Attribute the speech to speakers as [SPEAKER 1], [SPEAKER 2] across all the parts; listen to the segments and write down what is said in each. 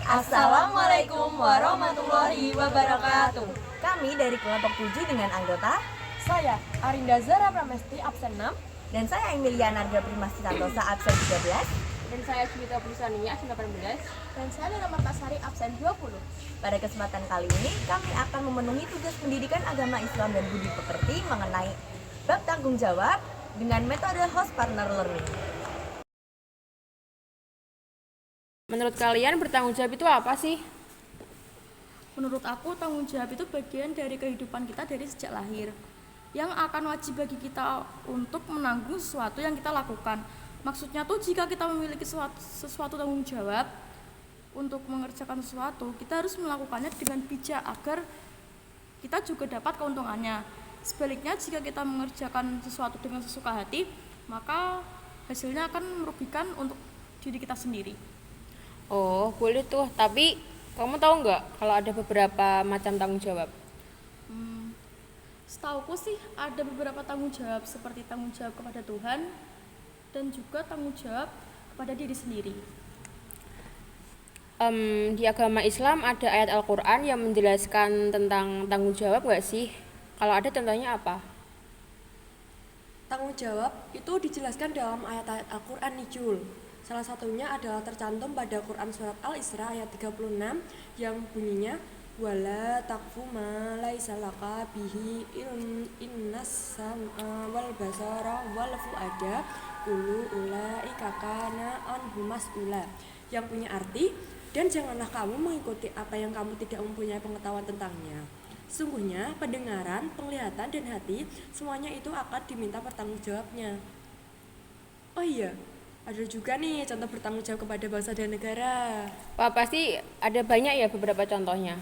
[SPEAKER 1] Assalamualaikum warahmatullahi wabarakatuh.
[SPEAKER 2] Kami dari kelompok 7 dengan anggota
[SPEAKER 1] Saya Arinda Zara Pramesti absen 6
[SPEAKER 2] dan saya Emilia Narga Primasti Santosa absen 13.
[SPEAKER 3] Dan saya Smita Pursania absen 18.
[SPEAKER 1] dan saya Nana Martasari absen 20.
[SPEAKER 2] Pada kesempatan kali ini kami akan memenuhi tugas pendidikan agama Islam dan budi pekerti mengenai bab tanggung jawab dengan metode host partner learning.
[SPEAKER 3] Menurut kalian bertanggung jawab itu apa sih?
[SPEAKER 4] Menurut aku, tanggung jawab itu bagian dari kehidupan kita dari sejak lahir, yang akan wajib bagi kita untuk menanggung sesuatu yang kita lakukan. Maksudnya tuh jika kita memiliki sesuatu tanggung jawab untuk mengerjakan sesuatu, kita harus melakukannya dengan bijak agar kita juga dapat keuntungannya. Sebaliknya, jika kita mengerjakan sesuatu dengan sesuka hati, maka hasilnya akan merugikan untuk diri kita sendiri.
[SPEAKER 3] Oh, boleh tuh. Tapi kamu tahu nggak kalau ada beberapa macam tanggung jawab?
[SPEAKER 4] Setauku sih ada beberapa tanggung jawab seperti tanggung jawab kepada Tuhan dan juga tanggung jawab kepada diri sendiri.
[SPEAKER 3] Di agama Islam ada ayat Al-Quran yang menjelaskan tentang tanggung jawab nggak sih? Kalau ada contohnya apa?
[SPEAKER 5] Tanggung jawab itu dijelaskan dalam ayat-ayat Al-Quran nih Jul. Salah satunya adalah tercantum pada Quran Surat Al-Isra ayat 36 yang bunyinya wala taqfu ma laisa laka bihi innas sam'a wal basara wal fuada kullu ulaika kana anhu mas'ula, yang punya arti dan janganlah kamu mengikuti apa yang kamu tidak mempunyai pengetahuan tentangnya. Sungguhnya pendengaran, penglihatan dan hati semuanya itu akan diminta pertanggungjawabnya. Oh iya, ada juga nih contoh bertanggung jawab kepada bangsa dan negara.
[SPEAKER 3] Wah, pasti ada banyak ya beberapa contohnya.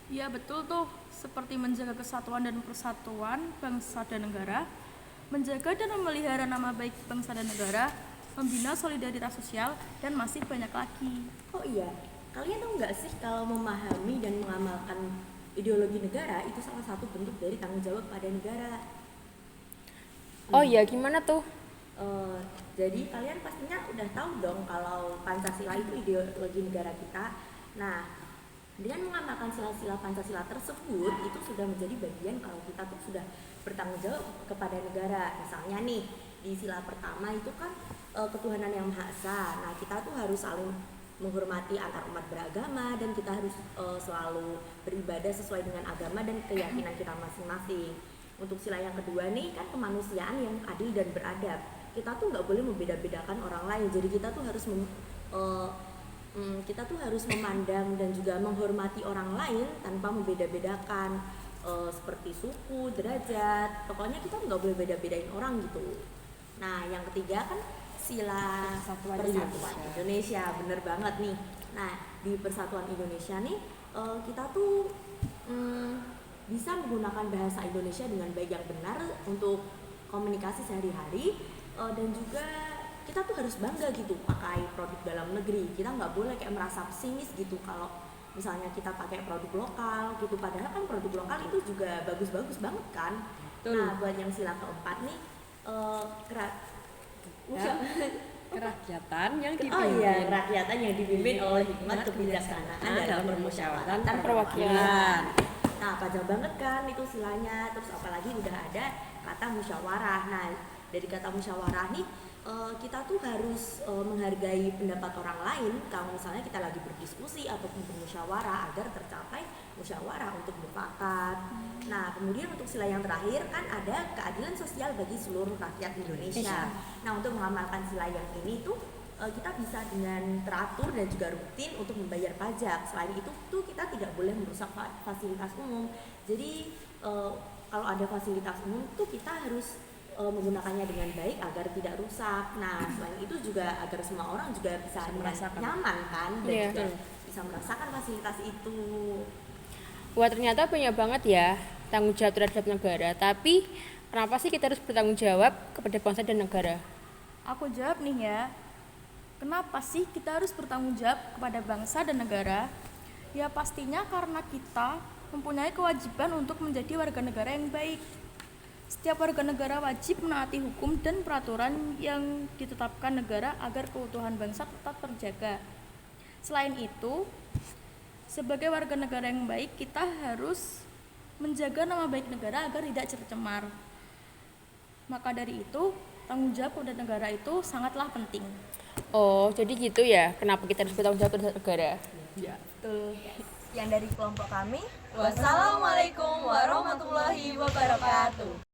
[SPEAKER 4] Iya betul tuh, seperti menjaga kesatuan dan persatuan bangsa dan negara, menjaga dan memelihara nama baik bangsa dan negara, membina solidaritas sosial, dan masih banyak lagi.
[SPEAKER 2] Oh iya, kalian tahu nggak sih kalau memahami dan mengamalkan ideologi negara itu salah satu bentuk dari tanggung jawab pada negara.
[SPEAKER 3] Oh iya, gimana tuh?
[SPEAKER 2] Jadi kalian pastinya udah tahu dong kalau Pancasila itu ideologi negara kita. Nah, dengan mengamalkan sila-sila Pancasila tersebut itu sudah menjadi bagian kalau kita tuh sudah bertanggung jawab kepada negara. Misalnya nih, di sila pertama itu kan ketuhanan yang Maha Esa. Nah, kita tuh harus saling menghormati antar umat beragama dan kita harus selalu beribadah sesuai dengan agama dan keyakinan kita masing-masing. Untuk sila yang kedua nih kan kemanusiaan yang adil dan beradab. Kita tuh nggak boleh membeda-bedakan orang lain, jadi kita tuh harus memandang dan juga menghormati orang lain tanpa membeda-bedakan seperti suku, derajat, pokoknya kita nggak boleh beda-bedain orang gitu. Nah yang ketiga kan sila persatuan Indonesia, bener banget nih. Nah di Persatuan Indonesia nih kita tuh bisa menggunakan bahasa Indonesia dengan baik yang benar untuk komunikasi sehari-hari. Dan juga kita tuh harus bangga gitu pakai produk dalam negeri. Kita nggak boleh kayak merasa pesimis gitu kalau misalnya kita pakai produk lokal gitu, padahal kan produk lokal itu juga bagus-bagus banget kan. Nah buat yang sila keempat nih
[SPEAKER 5] Kerakyatan yang dipimpin.
[SPEAKER 2] Oh iya, kerakyatan yang dipimpin oleh hikmat kebijaksanaan dalam permusyawaratan dan perwakilan. Nah panjang banget kan itu silanya. Terus apalagi udah ada kata musyawarah. Nah dari kata musyawarah nih kita tuh harus menghargai pendapat orang lain kalau misalnya kita lagi berdiskusi ataupun bermusyawarah agar tercapai musyawarah untuk mufakat. Nah kemudian untuk sila yang terakhir kan ada keadilan sosial bagi seluruh rakyat Indonesia. Nah untuk mengamalkan sila yang ini tuh kita bisa dengan teratur dan juga rutin untuk membayar pajak. Selain itu tuh kita tidak boleh merusak fasilitas umum. Jadi kalau ada fasilitas umum tuh kita harus menggunakannya dengan baik agar tidak rusak. Nah selain itu juga agar semua orang juga bisa merasakan nyaman kan dan juga bisa merasakan fasilitas itu.
[SPEAKER 3] Wah, ternyata banyak banget ya tanggung jawab terhadap negara. Tapi kenapa sih kita harus bertanggung jawab kepada bangsa dan negara?
[SPEAKER 4] Aku jawab nih ya, kenapa sih kita harus bertanggung jawab kepada bangsa dan negara? Ya pastinya karena kita mempunyai kewajiban untuk menjadi warga negara yang baik. Setiap warga negara wajib menaati hukum dan peraturan yang ditetapkan negara agar keutuhan bangsa tetap terjaga. Selain itu, Sebagai warga negara yang baik, kita harus menjaga nama baik negara agar tidak tercemar. Maka dari itu, tanggung jawab kepada negara itu sangatlah penting.
[SPEAKER 3] Oh, jadi gitu ya. Kenapa kita harus bertanggung jawab terhadap negara?
[SPEAKER 4] Ya, betul.
[SPEAKER 1] Yang dari kelompok kami, wassalamualaikum warahmatullahi wabarakatuh.